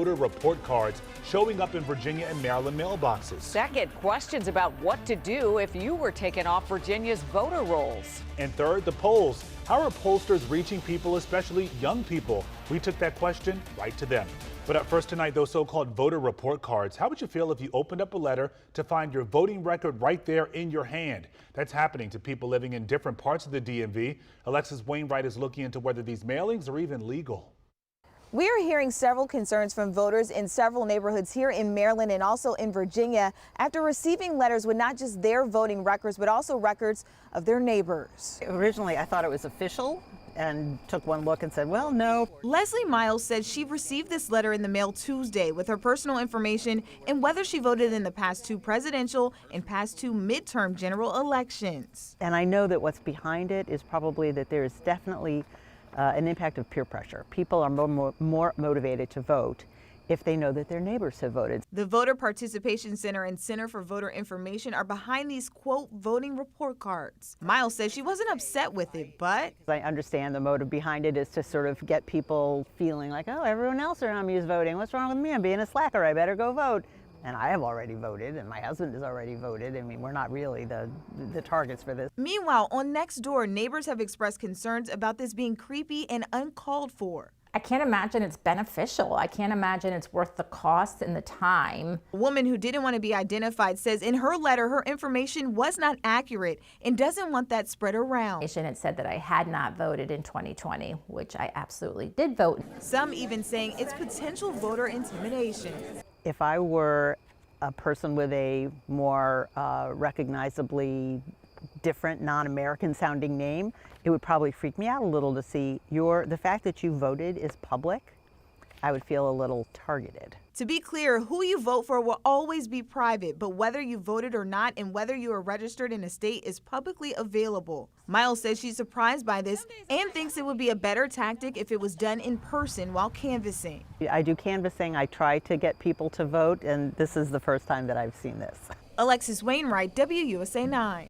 Voter report cards showing up in Virginia and Maryland mailboxes. Second, questions about what to do if you were taken off Virginia's voter rolls. And third, the polls. How are pollsters reaching people, especially young people? We took that question right to them. But up first tonight, those so-called voter report cards. How would you feel if you opened up a letter to find your voting record right there in your hand? That's happening to people living in different parts of the DMV. Alexis Wainwright is looking into whether these mailings are even legal. We are hearing several concerns from voters in several neighborhoods here in Maryland and also in Virginia after receiving letters with not just their voting records, but also records of their neighbors. Originally, I thought it was official and took one look and said, well, no. Leslie Miles said she received this letter in the mail Tuesday with her personal information and whether she voted in the past 2 presidential and past 2 midterm general elections. And I know that what's behind it is probably that there is definitely an impact of peer pressure. People are more motivated to vote if they know that their neighbors have voted. The Voter Participation Center and Center for Voter Information are behind these, quote, voting report cards. Miles says she wasn't upset with it, but I understand the motive behind it is to sort of get people feeling like, oh, everyone else around me is voting. What's wrong with me? I'm being a slacker. I better go vote. And I have already voted, and my husband has already voted. I mean, we're not really the targets for this. Meanwhile, on Nextdoor, neighbors have expressed concerns about this being creepy and uncalled for. I can't imagine it's beneficial. I can't imagine it's worth the cost and the time. A woman who didn't want to be identified says in her letter her information was not accurate and doesn't want that spread around. It said that I had not voted in 2020, which I absolutely did vote. Some even saying it's potential voter intimidation. If I were a person with a more recognizably different non-American sounding name, it would probably freak me out a little to see the fact that you voted is public. I would feel a little targeted. To be clear, who you vote for will always be private, but whether you voted or not and whether you are registered in a state is publicly available. Miles says she's surprised by this and thinks it would be a better tactic if it was done in person while canvassing. I do canvassing. I try to get people to vote, and this is the first time that I've seen this. Alexis Wainwright, WUSA 9.